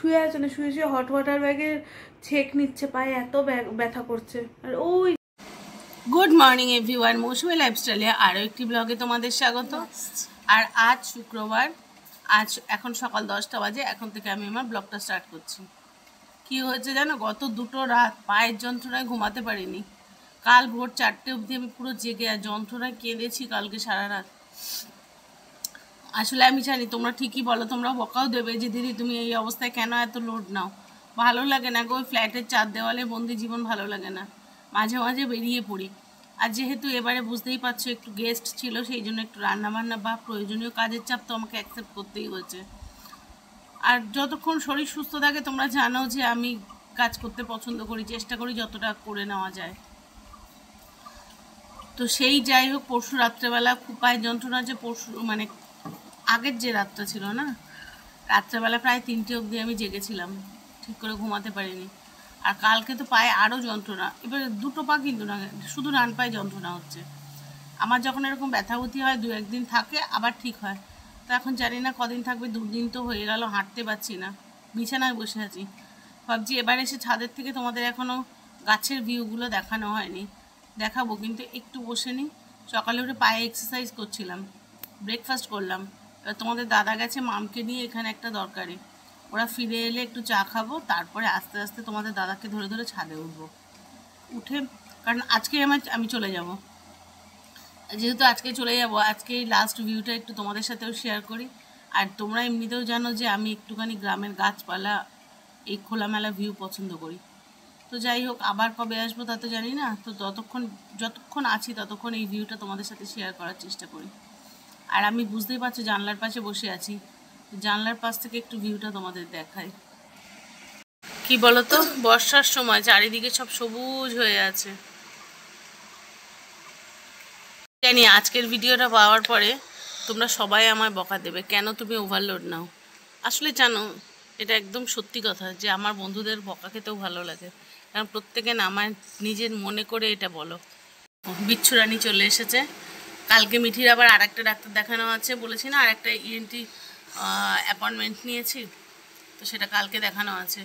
শুয়ে আছে না, শুয়ে শুয়ে হট ওয়াটার ব্যাগের ছেক নিচ্ছে, পায়ে এত ব্যথা করছে। আর ওই গুড মর্নিং এভরিওয়ান, মৌসুমী লাইফস্টাইলে আরও একটি ব্লগে তোমাদের স্বাগত। আর আজ শুক্রবার, আজ এখন সকাল 10টা বাজে। এখন থেকে আমি আমার ব্লগটা স্টার্ট করছি। কি হয়েছে জানো, গত দুটো রাত পায়ের যন্ত্রণায় ঘুমাতে পারিনি। কাল ভোর 4টে অবধি আমি পুরো জেগে আর যন্ত্রণায় কেঁদেছি কালকে সারা রাত। আসলে আমি জানি তোমরা ঠিকই বলো, তোমরা বকাও দেবে যে দিদি তুমি এই অবস্থায় কেন এত লোড নাও। ভালো লাগে না গো, ফ্ল্যাটের 4 দেওয়ালে বন্দি জীবন ভালো লাগে না, মাঝে মাঝে বেরিয়ে পড়ি। আর যেহেতু এবারে বুঝতেই পারছো একটু গেস্ট ছিল, সেই জন্য একটু রান্নাবান্না বা প্রয়োজনীয় কাজের চাপ তো আমাকে অ্যাকসেপ্ট করতেই হয়েছে। আর যতক্ষণ শরীর সুস্থ থাকে তোমরা জানো যে আমি কাজ করতে পছন্দ করি, চেষ্টা করি যতটা করে নেওয়া যায়। তো সেই যাই হোক, পরশু রাত্রেবেলা খুব পায়ের যন্ত্রণা, যে পরশু মানে আগের যে রাতটা ছিল না, রাত্রেবেলা প্রায় 3টে অবধি আমি জেগেছিলাম, ঠিক করে ঘুমাতে পারিনি। আর কালকে তো পায়ে আরও যন্ত্রণা, এবার দুটো পা কিন্তু না, শুধু ডান পায়ে যন্ত্রণা হচ্ছে। আমার যখন এরকম ব্যথাবতী হয় 2-1 দিন থাকে, আবার ঠিক হয়। তো এখন জানি না কদিন থাকবে, 2 দিন তো হয়ে গেল, হাঁটতে পারছি না, বিছানায় বসে আছি। ভাবছি এবার এসে ছাদের থেকে তোমাদের এখনও গাছের ভিউগুলো দেখানো হয়নি, দেখাবো, কিন্তু একটু বসে নিই। সকালে উঠে পায়ে এক্সারসাইজ করছিলাম, ব্রেকফাস্ট করলাম। এবার তোমাদের দাদা গেছে মামকে নিয়ে এখানে একটা দরকারে, ওরা ফিরে এলে একটু চা খাবো, তারপরে আস্তে আস্তে তোমাদের দাদাকে ধরে ধরে ছাদে উঠবো। উঠে, কারণ আজকে আমি চলে যাব, যেহেতু আজকে চলে যাব, আজকে লাস্ট ভিউটা একটু তোমাদের সাথেও শেয়ার করি। আর তোমরা এমনিতেও জানো যে আমি একটুখানি গ্রামের গাছপালা, এই খোলামেলা ভিউ পছন্দ করি। তো যাই হোক, আবার কবে আসবো তা তো জানি না, তো যতক্ষণ আছি ততক্ষণ এই ভিউটা তোমাদের সাথে শেয়ার করার চেষ্টা করি। আর আমি বুঝতেই পারছো জানলার পাশে বসে আছি, জানলার পাশ থেকে একটু ভিউটা তোমাদের দেখাই। কি বলতো, বর্ষার সময় চারিদিকে সব সবুজ হয়ে আছে। জানি আজকের ভিডিওটা পাওয়ার পরে তোমরা সবাই আমায় বকা দেবে, কেন তুমি ওভারলোড নাও। আসলে জানো, এটা একদম সত্যি কথা যে আমার বন্ধুদের বকা খেতেও ভালো লাগে, কারণ প্রত্যেকে না আমার নিজের মনে করে এটা বলো। বিচ্ছুরানি চলে এসেছে। কালকে মিঠির আবার আরেকটা ডাক্তার দেখানো আছে, বলেছি না, আরেকটা ENT অ্যাপয়েন্টমেন্ট নিয়েছি, তো সেটা কালকে দেখানো আছে।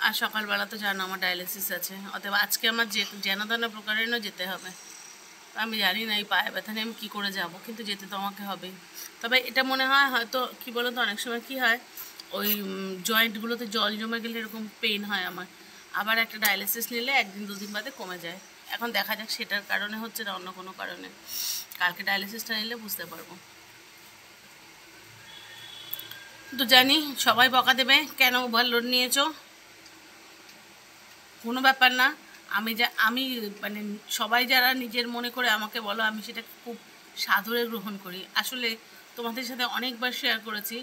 আর সকালবেলা তো জানো আমার ডায়ালিসিস আছে, অতএব আজকে আমার যেন তেন প্রকারেণও যেতে হবে। আমি জানি না এই পায়ে ব্যথা নিয়ে আমি কী করে যাব, কিন্তু যেতে তো আমাকে হবেই। তবে এটা মনে হয় হয়তো কী বলো তো, অনেক সময় কী হয়, ওই জয়েন্টগুলোতে জল জমে গেলে এরকম পেইন হয় আমার। আবার একটা ডায়ালিসিস নিলে 1-2 দিন বাদে কমে যায়। এখন দেখা যাক সেটার কারণে হচ্ছে না অন্য কোনো কারণে। কালকে ডায়ালিসিসটা নিলে বুঝতে পারবো। তো জানি সবাই বকা দেবে, কেন ওভারলোড নিয়েছো। কোনো ব্যাপার না, আমি মানে সবাই যারা নিজের মনে করে আমাকে বলো, আমি সেটা খুব সাদরে গ্রহণ করি। আসলে তোমাদের সাথে অনেকবার শেয়ার করেছি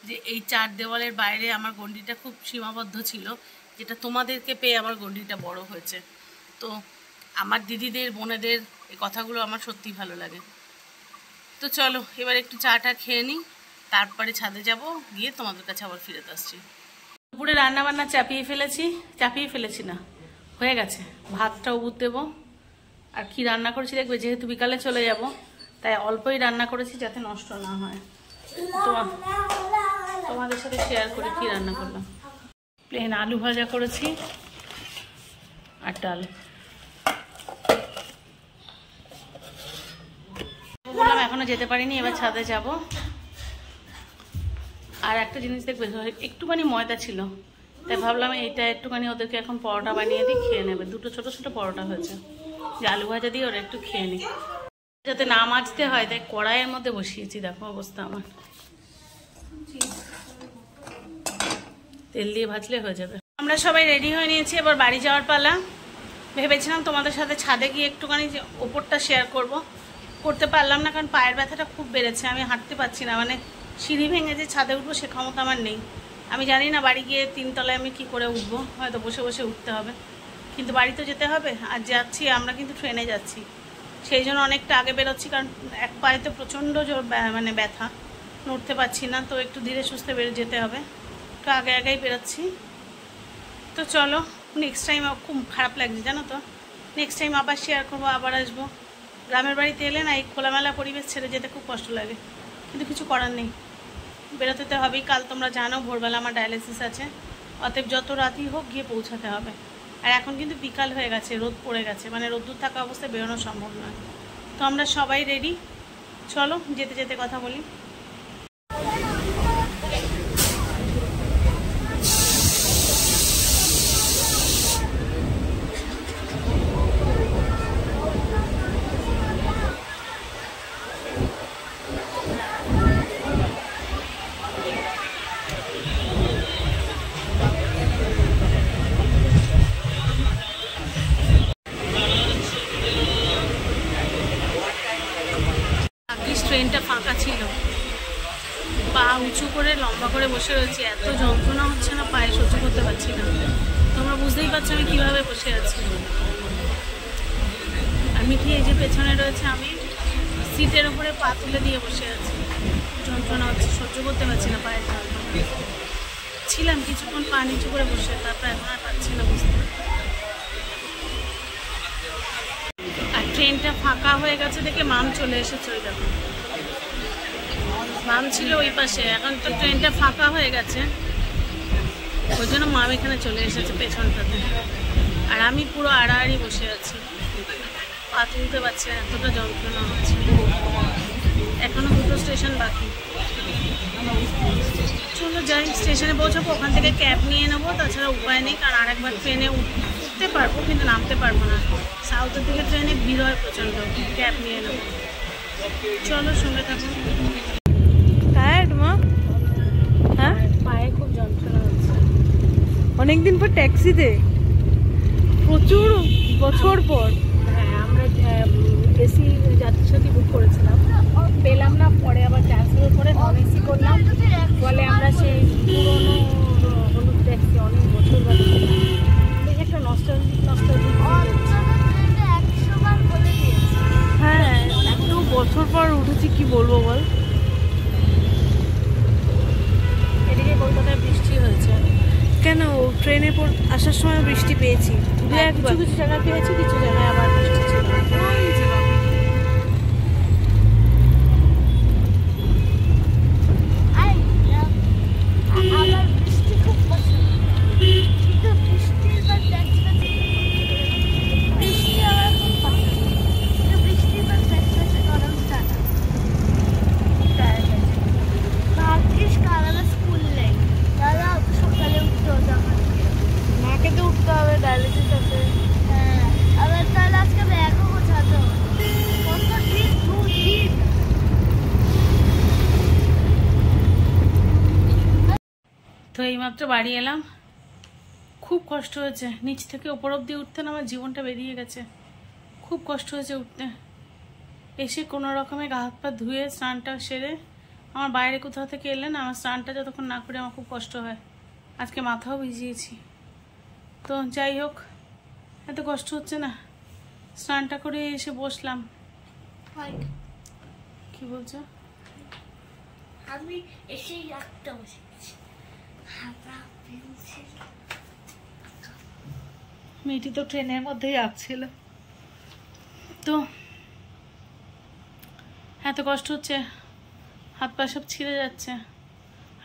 যে এই 4 দেওয়ালের বাইরে আমার গণ্ডিটা খুব সীমাবদ্ধ ছিল, যেটা তোমাদেরকে পেয়ে আমার গণ্ডিটা বড় হয়েছে। তো আমার দিদিদের, বোনেদের এই কথাগুলো আমার সত্যিই ভালো লাগে। তো চলো এবার একটু চাটা খেয়ে নিই, তারপরে ছাদে যাব, গিয়ে তোমাদের কাছে আবার ফিরত আসছি। দুপুরে রান্নাবান্না চাপিয়ে ফেলেছি না, হয়ে গেছে। ভাতটাও উঠ দেবো। আর কি রান্না করেছি দেখবে, যেহেতু বিকালে চলে যাব তাই অল্পই রান্না করেছি যাতে নষ্ট না হয়। তোমাদের সাথে শেয়ার করি কি রান্না করলাম। প্লেন আলু ভাজা করেছি আর ডাল। বললাম এখনো যেতে পারিনি, এবার ছাদে যাব। আর একটা জিনিস দেখবে, একটুখানি ময়দা ছিল, তাই ভাবলাম এইটা একটুখানি ওদেরকে এখন পরোটা বানিয়ে দিই, খেয়ে নেবে। 2টো ছোটো ছোটো পরোটা হয়েছে, যে আলু ভাজা দিয়ে ওরা একটু খেয়ে নিই, যাতে না মাজতে হয়, তাই কড়াইয়ের মধ্যে বসিয়েছি। দেখো অবস্থা আমার, তেল দিয়ে ভাজলে হয়ে যাবে। আমরা সবাই রেডি হয়ে নিয়েছি, এবার বাড়ি যাওয়ার পালা। ভেবেছিলাম তোমাদের সাথে ছাদে গিয়ে একটুখানি যে ওপরটা শেয়ার করতে পারলাম না, কারণ পায়ের ব্যথাটা খুব বেড়েছে, আমি হাঁটতে পারছি না। মানে সিঁড়ি ভেঙে যে ছাদে উঠবো সে ক্ষমতা আমার নেই। আমি জানি না বাড়ি গিয়ে 3 তলায় আমি কি করে উঠবো, হয়তো বসে বসে উঠতে হবে, কিন্তু বাড়ি তো যেতে হবে। আর যাচ্ছি, আমরা কিন্তু ট্রেনে যাচ্ছি, সেই জন্য অনেকটা আগে বেরোচ্ছি, কারণ এক পায়েতে প্রচণ্ড জোর মানে ব্যথা, নড়তে পারছি না। তো একটু ধীরে সুস্থে যেতে হবে, একটু আগেই বেরোচ্ছি। তো চলো, নেক্সট টাইম খুব খারাপ লাগছে জানো তো, নেক্সট টাইম আবার শেয়ার করবো, আবার আসবো। গ্রামের বাড়িতে এলে না এই খোলামেলা পরিবেশ ছেড়ে যেতে খুব কষ্ট লাগে, কিন্তু কিছু করার নেই। বেরোতে তো হবেই। কাল তোমরা জানো ভোরবেলা আমার ডায়ালিসিস আছে, অতএব যত রাতই হোক গিয়ে পৌঁছাতে হবে। আর এখন কিন্তু বিকাল হয়ে গেছে, রোদ পড়ে গেছে, মানে রোদ্দুর থাকা অবস্থায় বেরোনো সম্ভব নয়। তো আমরা সবাই রেডি, চলো যেতে যেতে কথা বলি। ট্রেনটা ফাঁকা ছিল, পা উঁচু করে লম্বা করে বসে রয়েছে, এত যন্ত্রণা হচ্ছে না, পায়ে সহ্য করতে পারছি না। তোমরা বুঝতেই পারছো আমি কিভাবে বসে আছি। আর মিঠি এই যে পেছনে রয়েছে, আমি সিটের উপরে পা তুলে দিয়ে বসে আছি, যন্ত্রণা হচ্ছে, সহ্য করতে পারছি না পায়ের যন্ত্রণা। ছিলাম কিছুক্ষণ পা নিচু করে বসে, তারপর এখন আর পাচ্ছি না বুঝতে। আর ট্রেনটা ফাঁকা হয়ে গেছে দেখে মাম চলে এসেছে, ওই দেখো মাম ছিল ওই পাশে, এখন তো ট্রেনটা ফাঁকা হয়ে গেছে, ওই জন্য মাম এখানে চলে এসেছে পেছনটাতে। আর আমি পুরো আড়াআড়ি বসে আছি, পা তুলতে পারছি না, এতটা যন্ত্রণা হচ্ছে। এখনো 2টো স্টেশন বাকি। চলো যাই, স্টেশনে পৌঁছাবো, ওখান থেকে ক্যাব নিয়ে নেবো, তাছাড়া উপায় নেই। কারণ আরেকবার ট্রেনে উঠতে পারবো কিন্তু নামতে পারবো না, সাউথের দিকে ট্রেনে ভিড় হয় প্রচণ্ড, ক্যাব নিয়ে নেবো। চলো সঙ্গে থাকো। টায়ার্ড মা? হ্যাঁ, পায়ে খুব যন্ত্রণা হচ্ছে। অনেকদিন পর ট্যাক্সিতে, প্রচুর বছর পর। হ্যাঁ, আমরা এসি যাত্রী বুক করেছিলাম, পেলাম না, পরে আবার ক্যান্সেল করে নন এসি করলাম। বলে আমরা সেই পুরোনো হলুদ ট্যাক্সি, অনেক বছর বাদে একটা নস্টালজিক হ্যাঁ, এত বছর পর উঠেছি, কি বলবো বল। এদিকে কলকাতায় বৃষ্টি হয়েছে। কেন, ট্রেনে আসার সময় বৃষ্টি পেয়েছি, কিছু কিছু জায়গায় পেয়েছি, কিছু জায়গায় আবার বৃষ্টি ছিল। মাকে তো উঠতে হবে, ডায়ালিসিস আছে। তো এইমাত্র বাড়ি এলাম, খুব কষ্ট হয়েছে, নিচ থেকে ওপর অব্দি উঠতে না আমার জীবনটা বেরিয়ে গেছে, খুব কষ্ট হয়েছে উঠতে। এসে কোনো রকমে গা হাত পা ধুয়ে স্নানটা সেরে, আমার বাইরে কোথাও থেকে এলেন, আমার স্নানটা যতক্ষণ না করে আমার খুব কষ্ট হয়। আজকে মাথাও ভিজিয়েছি। তো যাই হোক, এত কষ্ট হচ্ছে না, স্নানটা করে এসে বসলাম। কি বলছো? আমি এসেই রাখতে বসেছি। মেয়েটি তো ট্রেনের মধ্যেই আসছিল, তো এত কষ্ট হচ্ছে, হাত পা সব ছিঁড়ে যাচ্ছে।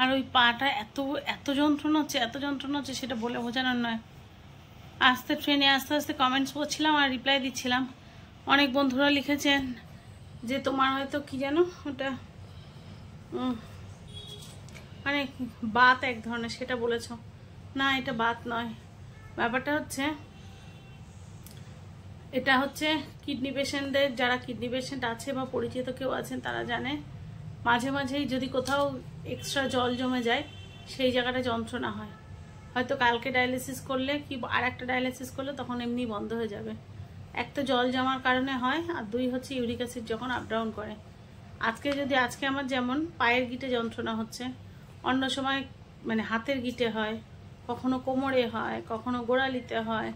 আর ওই পাটা এত এত যন্ত্রণা হচ্ছে, এত যন্ত্রণা হচ্ছে, সেটা বলে বোঝানোর নয়। ট্রেনে আস্তে আস্তে কমেন্টস পড়ছিলাম আর রিপ্লাই দিচ্ছিলাম। অনেক বন্ধুরা লিখেছেন যে তোমার হয়তো কি জানো ওটা মানে বাত এক ধরনের, সেটা বলেছ। না, এটা বাত নয়, ব্যাপারটা হচ্ছে এটা হচ্ছে কিডনি পেশেন্টদের, যারা কিডনি পেশেন্ট আছে বা পরিচিত কেউ আছেন তারা জানে, মাঝে মাঝেই যদি কোথাও এক্সট্রা জল জমে যায় সেই জায়গাটা যন্ত্রণা হয়। হয়তো কালকে ডায়ালিসিস করলে কি আর একটা ডায়ালিসিস করলে তখন এমনি বন্ধ হয়ে যাবে। এক তো জল জমার কারণে হয়, আর 2 হচ্ছে ইউরিক অ্যাসিড যখন আপ ডাউন করে। আজকে আমার যেমন পায়ের গিটে যন্ত্রণা হচ্ছে, অন্য সময় মানে হাতের গিটে হয়, কখনো কোমরে হয়, কখনো গোড়ালিতে হয়।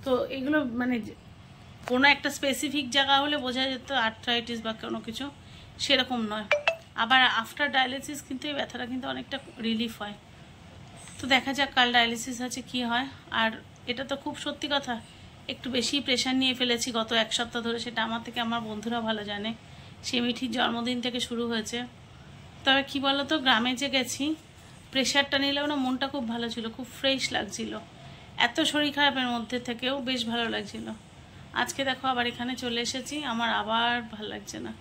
তো এগুলো মানে কোনো একটা স্পেসিফিক জায়গা হলে বোঝা যেত আর্থ্রাইটিস বা কোনো কিছু, সেরকম নয়। আবার আফটার ডায়ালিসিস কিন্তু এই ব্যথাটা কিন্তু অনেকটা রিলিফ হয়। তো দেখা যাক কাল ডায়ালিসিস আছে কি হয়। আর এটা তো খুব সত্যি কথা, একটু বেশি প্রেশার নিয়ে ফেলেছি গত 1 সপ্তাহ ধরে, সেটা আমার থেকে আমার বন্ধুরা ভালো জানে। সে মিঠির জন্মদিন থেকে শুরু হয়েছে। তবে কি বলতো, গ্রামে যে গেছি, প্রেশারটা নিলেও না মনটা খুব ভালো ছিল, খুব ফ্রেশ লাগছিল। এত শরীর খারাপের মধ্যে থেকেও বেশ ভালো লাগছিল। আজকে দেখো আবার এখানে চলে এসেছি, আমার আবার ভালো লাগছে না।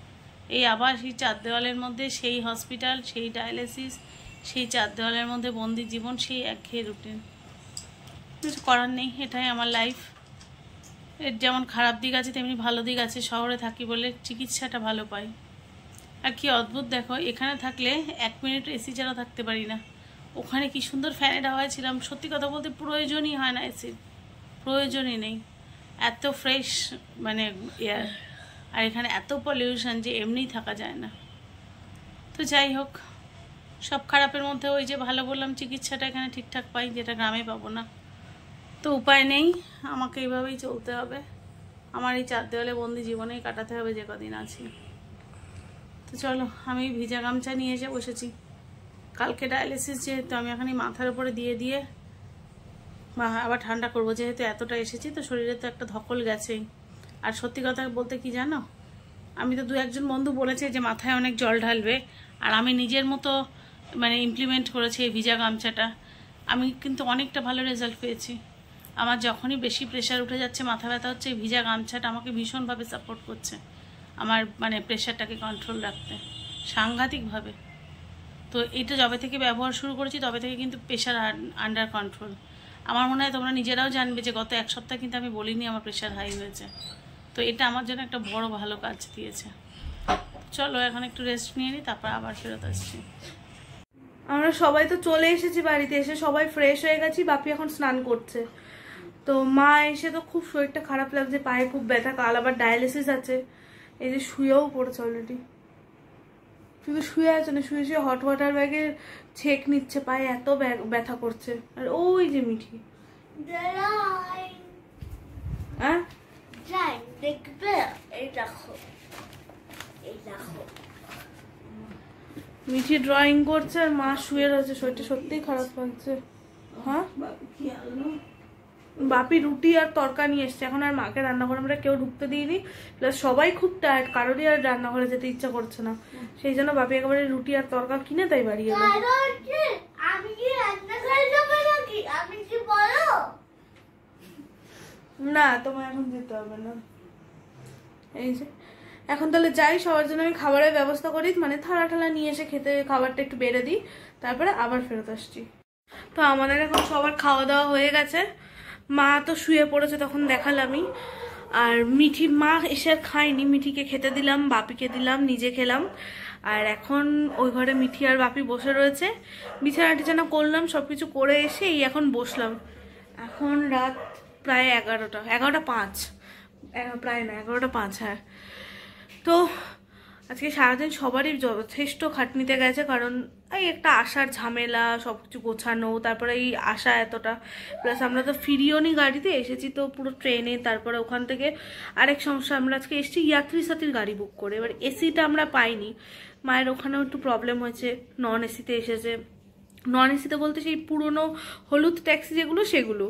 এই আবার সেই চার দেওয়ালের মধ্যে, সেই হসপিটাল, সেই ডায়ালিসিস, সেই চার দেওয়ালের মধ্যে বন্দি জীবন, সেই একঘেয়ে রুটিন। কিছু করার নেই, এটাই আমার লাইফ। এর যেমন খারাপ দিক আছে তেমনি ভালো দিক আছে। শহরে থাকি বলে চিকিৎসাটা ভালো পাই। আর কি অদ্ভুত দেখো, এখানে থাকলে 1 মিনিট এসি ছাড়া থাকতে পারি না। ওখানে কি সুন্দর ফ্যানের হাওয়ায় ছিলাম। সত্যি কথা বলতে প্রয়োজনই হয় না এসির, প্রয়োজনই নেই। এত ফ্রেশ মানে এয়ার। আর এখানে এত পলিউশন যে এমনিই থাকা যায় না। তো যাই হোক, সব খারাপের মধ্যে ওই যে ভালো বললাম, চিকিৎসাটা এখানে ঠিকঠাক পাই, যেটা গ্রামে পাবো না। তো উপায় নেই, আমাকে এইভাবেই চলতে হবে। আমার এই চার দেওয়ালে বন্দি জীবনেই কাটাতে হবে যে কদিন আছি। তো চলো, আমি ভিজা গামছা নিয়ে এসে বসেছি। কালকে ডায়ালিসিস যেহেতু, আমি এখানে মাথার উপরে দিয়ে দিয়ে আবার ঠান্ডা করবো, যেহেতু এতটা এসেছি তো শরীরে তো একটা ধকল গেছেই। আর সত্যি কথা বলতে কি জানো, আমি তো 2-1 বন্ধু বলেছে যে মাথায় অনেক জল ঢালবে, আর আমি নিজের মতো মানে ইমপ্লিমেন্ট করেছি এই ভিজা গামছাটা। আমি কিন্তু অনেকটা ভালো রেজাল্ট পেয়েছি। আমার যখনই বেশি প্রেশার উঠে যাচ্ছে, মাথা ব্যথা হচ্ছে, এই ভিজা গামছাটা আমাকে ভীষণভাবে সাপোর্ট করছে আমার মানে প্রেশারটাকে কন্ট্রোল রাখতে, সাংঘাতিকভাবে। তো এটা যবে থেকে ব্যবহার শুরু করেছি তবে থেকে কিন্তু প্রেশার আন্ডার কন্ট্রোল। আমার মনে হয় তোমরা নিজেরাও জানবে যে গত 1 সপ্তাহ কিন্তু আমি বলিনি আমার প্রেশার হাই হয়েছে। তো এটা আমার জন্য একটা বড় ভালো কাজ দিয়েছে। চলো এখন একটু রেস্ট নিয়ে নিই, তারপর আবার ফেরত আসছি। আমরা সবাই তো চলে এসেছি বাড়িতে, এসে সবাই ফ্রেশ হয়ে গেছি। বাপি এখন স্নান করছে। তো মা এসে তো খুব শরীরটা খারাপ লাগছে, পায়ে খুব ব্যথা, কাল আবার ডায়ালিসিস আছে। এই যে শুয়েও পড়েছে অলরেডি। শুধু শুয়ে আছে না, শুয়ে শুয়ে হট ওয়াটার ব্যাগে ছেঁক নিচ্ছে, পায়ে এত ব্যথা করছে। আর ওই যে মিঠি, হ্যাঁ দেখবে, এই দেখো, এই দেখো, মিঠি ড্রয়িং করছে আর মা শুয়ে রয়েছে। শরীরটা সত্যিই খারাপ লাগছে। হ্যাঁ, বাপি রুটি আর তরকা নিয়ে এসছে। এখন আর মাকে রান্নাঘরে আমরা কেউ ঢুকতে দিইনি, প্লাস সবাই খুব টায়ার্ড, কারোরই আর রান্নাঘরে যেতে ইচ্ছা করছে না। সেই জন্য বাপি একেবারে রুটি আর তরকা কিনে তাই বাড়ি এলো। আমি কি রান্না করে যাবো নাকি? আমি কি বলো না, তোমার এখন যেতে হবে না। এই যে এখন তাহলে যাই, সবার জন্য আমি খাবারের ব্যবস্থা করি, মানে থালা ঠালা নিয়ে এসে খেতে খাবারটা একটু বেড়ে দিই, তারপরে আবার ফেরত আসছি। তো আমাদের এখন সবার খাওয়া দাওয়া হয়ে গেছে। মা তো শুয়ে পড়েছে, তখন দেখালামই। আর মিঠি মা এসে আর খায়নি, মিঠিকে খেতে দিলাম, বাপিকে দিলাম, নিজে খেলাম। আর এখন ওই ঘরে মিঠি আর বাপি বসে রয়েছে, বিছানা টিছানা করলাম, সবকিছু করে এসে এই এখন বসলাম। এখন রাত প্রায় 11:05, প্রায় না 11:05। হ্যাঁ, তো আজকে সারাদিন সবারই যথেষ্ট খাটনিতে গেছে, কারণ এই একটা আসার ঝামেলা, সবকিছু গোছানো, তারপরে এই আসা এতটা, প্লাস আমরা তো ফিরিও নি গাড়িতে, এসেছি তো পুরো ট্রেনে। তারপরে ওখান থেকে আরেক সমস্যা, আমরা আজকে এসেছি ইয়াত্রী সাথীর গাড়ি বুক করে, এবার এসিটা আমরা পাইনি। মায়ের ওখানেও একটু প্রবলেম হয়েছে, নন এসিতে এসেছে। নন এসিতে বলতে সেই পুরনো হলুদ ট্যাক্সি যেগুলো, সেগুলো।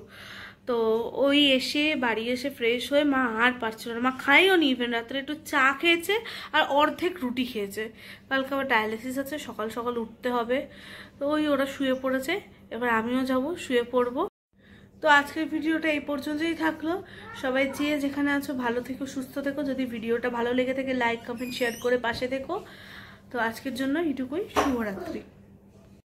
তো ওই এসে বাড়ি এসে ফ্রেশ হয়ে মা আর পারছিল না, মা খাইও নি, ইভেন রাত্রে একটু চা খেয়েছে আর অর্ধেক রুটি খেয়েছে। কালকে আবার ডায়ালিসিস আছে, সকাল সকাল উঠতে হবে। তো ওই ওরা শুয়ে পড়েছে, এবার আমিও যাব শুয়ে পড়বো। তো আজকের ভিডিওটা এই পর্যন্তই থাকলো। সবাই যে যেখানে আছো ভালো থেকো, সুস্থ থেকো। যদি ভিডিওটা ভালো লেগে থাকে লাইক কমেন্ট শেয়ার করে পাশে থেকো। তো আজকের জন্য এটুকুই, শুভরাত্রি।